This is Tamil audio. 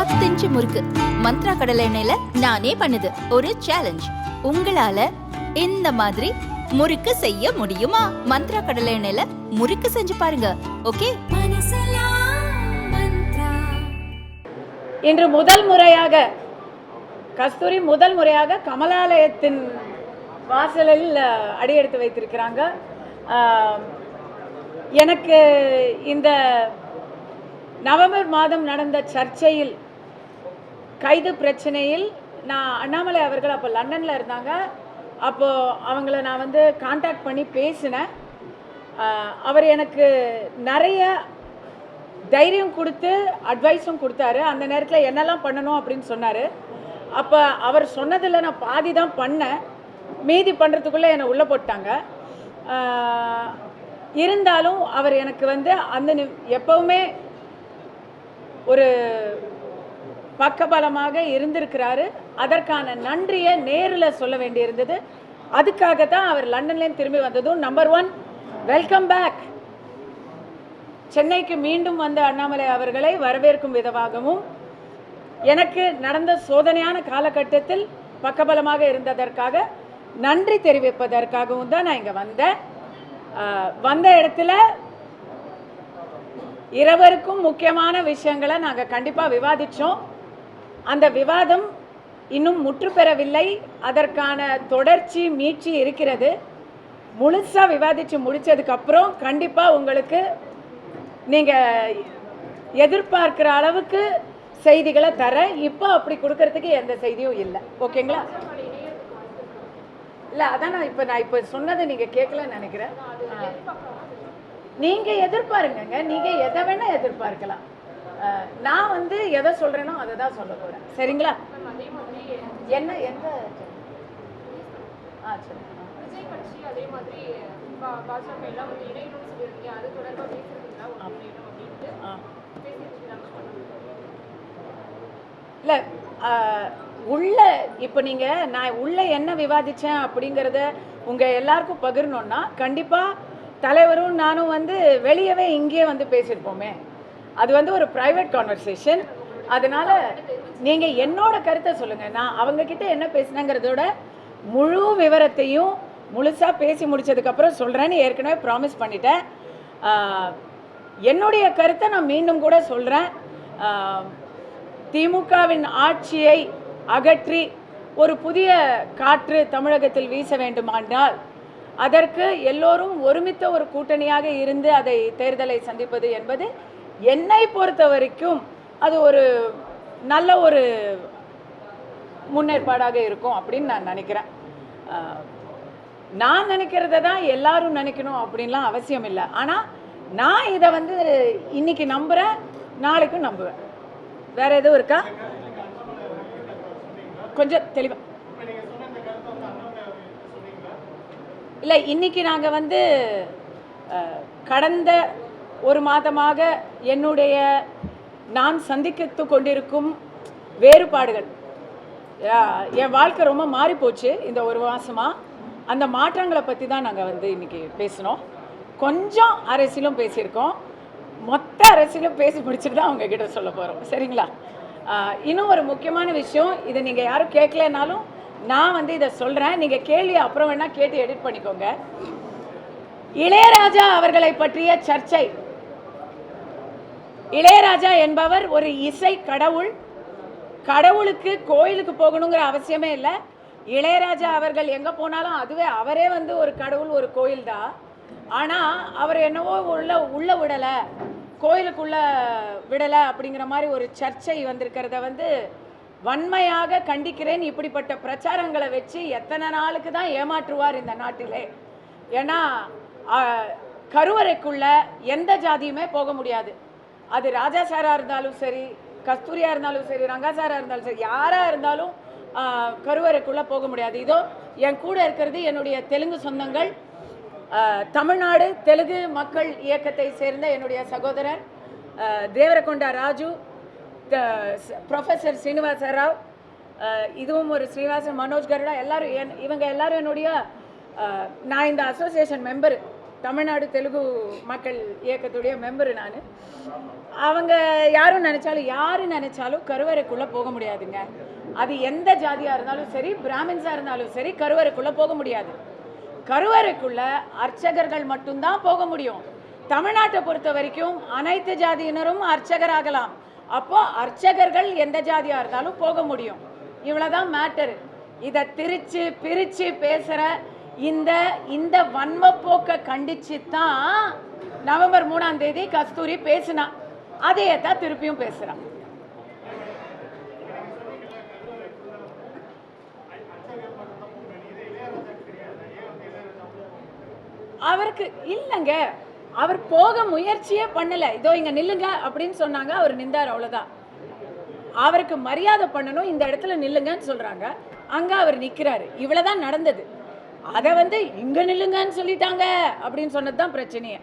10 இன்ச்சு முறுக்கு மந்த்ரா கடலை எண்ணெயில நானே பண்ணுது. ஒரு சேலஞ்ச், உங்களால இந்த மாதிரி முறுக்கு செய்ய முடியுமா? மந்த்ரா கடலை எண்ணெயில முறுக்கு செஞ்சு பாருங்க. ஓகே. இன்று முதல் முறையாக கஸ்தூரி முதல் முறையாக கமலாலயத்தின் வாசலில் அடியெடுத்து வைத்திருக்கிறாங்க. எனக்கு இந்த நவம்பர் மாதம் நடந்த சர்ச்சையில் கைது பிரச்சனையில் நான் அண்ணாமலை அவர்கள் அப்போ லண்டனில் இருந்தாங்க. அப்போது அவங்கள நான் வந்து காண்டாக்ட் பண்ணி பேசினேன். அவர் எனக்கு நிறைய தைரியம் கொடுத்து அட்வைஸும் கொடுத்தாரு. அந்த நேரத்தில் என்னெல்லாம் பண்ணணும் அப்படின்னு சொன்னார். அப்போ அவர் சொன்னதில் நான் பாதி தான் பண்ணேன், மீதி பண்ணுறதுக்குள்ளே என்னை உள்ளே போட்டாங்க. இருந்தாலும் அவர் எனக்கு வந்து அந்த எப்பவுமே ஒரு பக்கபலமாக இருந்திருக்கிறாரு. அதற்கான நன்றியை நேரில் சொல்ல வேண்டியிருந்தது. அதுக்காக தான் அவர் லண்டன்லேருந்து திரும்பி வந்ததும் நம்பர் 1 வெல்கம் பேக். சென்னைக்கு மீண்டும் வந்த அண்ணாமலை அவர்களை வரவேற்கும் விதமாகவும் எனக்கு நடந்த சோதனையான காலகட்டத்தில் பக்கபலமாக இருந்ததற்காக நன்றி தெரிவிப்பதற்காகவும் தான் நான் இங்கே வந்தேன். வந்த இடத்துல இருவருக்கும் முக்கியமான விஷயங்களை நாங்கள் கண்டிப்பாக விவாதித்தோம். அந்த விவாதம் இன்னும் முற்று பெறவில்லை. அதற்கான தொடர்ச்சி மீட்சி இருக்கிறது. முழுசாக விவாதித்து முடித்ததுக்கப்புறம் கண்டிப்பாக உங்களுக்கு நீங்கள் எதிர்பார்க்குற அளவுக்கு செய்திகளை தரேன். இப்போ அப்படி கொடுக்கறதுக்கு எந்த செய்தியும் இல்லை. ஓகேங்களா? இல்லை, அதான் நான் இப்போ சொன்னதை நீங்கள் கேட்கலன்னு நினைக்கிறேன். நீங்கள் எதிர்பாருங்க, நீங்கள் எதை வேணால் எதிர்பார்க்கலாம். நான் வந்து எதை சொல்கிறேனோ அதை தான் சொல்ல போகிறேன். சரிங்களா? என்ன எந்த சரி. இல்லை, உள்ள இப்போ நீங்கள் நான் உள்ள என்ன விவாதித்தேன் அப்படிங்கிறத உங்கள் எல்லாருக்கும் பகிரணுன்னா கண்டிப்பாக தலைவரும் நானும் வந்து வெளியவே இங்கேயே வந்து பேசியிருப்போமே. அது வந்து ஒரு ப்ரைவேட் கான்வர்சேஷன். அதனால் நீங்கள் என்னோட கருத்தை சொல்லுங்கள். நான் அவங்கக்கிட்ட என்ன பேசினேங்கிறதோட முழு விவரத்தையும் முழுசாக பேசி முடித்ததுக்கப்புறம் சொல்கிறேன்னு ஏற்கனவே ப்ராமிஸ் பண்ணிட்டேன். என்னுடைய கருத்தை நான் மீண்டும் கூட சொல்கிறேன். திமுகவின் ஆட்சியை அகற்றி ஒரு புதிய காற்று தமிழகத்தில் வீச வேண்டுமானால் அதற்கு எல்லோரும் ஒருமித்த ஒரு கூட்டணியாக இருந்து அதை தேர்தலை சந்திப்பது என்பது என்னை பொறுத்த வரைக்கும் அது ஒரு நல்ல ஒரு முன்னேற்பாடாக இருக்கும் அப்படின்னு நான் நினைக்கிறேன். நான் நினைக்கிறத தான் எல்லாரும் நினைக்கணும் அப்படின்லாம் அவசியம் இல்லை. ஆனால் நான் இதை வந்து இன்னைக்கு நம்புகிறேன், நாளைக்கும் நம்புவேன். வேற எதுவும் இருக்கா? கொஞ்சம் தெளிவாக இல்லை. இன்னைக்கு நாங்கள் வந்து கடந்த ஒரு மாதமாக என்னுடைய நான் சந்தித்து கொண்டிருக்கும் வேறுபாடுகள், என் வாழ்க்கை ரொம்ப மாறி போச்சு இந்த ஒரு மாதமாக. அந்த மாற்றங்களை பற்றி தான் நாங்கள் வந்து இன்றைக்கி பேசினோம். கொஞ்சம் அரசியலும் பேசியிருக்கோம். மொத்த அரசியலும் பேசி முடிச்சுட்டு தான் அவங்க கிட்ட சொல்ல போகிறோம். சரிங்களா? இன்னும் ஒரு முக்கியமான விஷயம், இதை நீங்கள் யாரும் கேட்கலனாலும் நான் வந்து இதை சொல்கிறேன். நீங்கள் கேள்வி அப்புறம் வேணால் கேட்டு எடிட் பண்ணிக்கோங்க. இளையராஜா அவர்களை பற்றிய சர்ச்சை. இளையராஜா என்பவர் ஒரு இசை கடவுள். கடவுளுக்கு கோயிலுக்கு போகணுங்கிற அவசியமே இல்லை. இளையராஜா அவர்கள் எங்கே போனாலும் அதுவே அவரே வந்து ஒரு கடவுள், ஒரு கோயில் தான். ஆனால் அவர் என்னவோ உள்ள விடலை, கோயிலுக்குள்ளே விடலை அப்படிங்கிற மாதிரி ஒரு சர்ச்சை வந்திருக்கிறத வந்து வன்மையாக கண்டிக்கிறேன். இப்படிப்பட்ட பிரச்சாரங்களை வச்சு எத்தனை நாளுக்கு தான் ஏமாற்றுவார் இந்த நாட்டிலே? ஏன்னா கருவறைக்குள்ள எந்த ஜாதியுமே போக முடியாது. அது ராஜா சாராக இருந்தாலும் சரி, கஸ்தூரியாக இருந்தாலும் சரி, ரங்கா சாராக இருந்தாலும் சரி, யாராக இருந்தாலும் கருவறைக்குள்ளே போக முடியாது. இதோ என் கூட இருக்கிறது என்னுடைய தெலுங்கு சொந்தங்கள், தமிழ்நாடு தெலுங்கு மக்கள் இயக்கத்தை சேர்ந்த என்னுடைய சகோதரர் தேவரகொண்டா ராஜு, ப்ரொஃபஸர் ஸ்ரீனிவாச ராவ், இதுவும் ஒரு ஸ்ரீனிவாசன், மனோஜ் கருடா, எல்லாரும் இவங்க எல்லாரும் என்னுடைய நான் இந்த அசோசியேஷன் மெம்பர். தமிழ்நாடு தெலுங்கு மக்கள் இயக்கத்துடைய மெம்பரு நான். அவங்க யாரு நினைச்சாலும் கருவறைக்குள்ளே போக முடியாதுங்க. அது எந்த ஜாதியாக இருந்தாலும் சரி, பிராமின்ஸாக இருந்தாலும் சரி, கருவறைக்குள்ளே போக முடியாது. கருவறைக்குள்ள அர்ச்சகர்கள் மட்டும்தான் போக முடியும். தமிழ்நாட்டை பொறுத்த வரைக்கும் அனைத்து ஜாதியினரும் அர்ச்சகராகலாம். அப்போ அர்ச்சகர்கள் எந்த ஜாதியாக இருந்தாலும் போக முடியும். இவ்வளோதான் மேட்டரு. இதை பிரித்து பேசுகிற இந்த வன்மப்போக்கை கண்டிச்சு தான் நவம்பர் 3ஆம் தேதி கஸ்தூரி பேசினா. அதையே தான் திருப்பியும் பேசுகிறான். அவருக்கு இல்லைங்க, அவர் போக முயற்சியே பண்ணல. இதோ இங்க நில்லுங்க அப்படின்னு சொன்னாங்க, அவர் நின்றார், அவ்வளவுதான். அவருக்கு மரியாதை பண்ணணும், இந்த இடத்துல நில்லுங்கன்னு சொல்றாங்க, அங்க அவர் நிக்கிறாரு. இவ்வளவுதான் நடந்தது. அதை இங்க நில்லுங்கன்னு சொல்லிட்டாங்க அப்படின்னு சொன்னதுதான் பிரச்சனையே.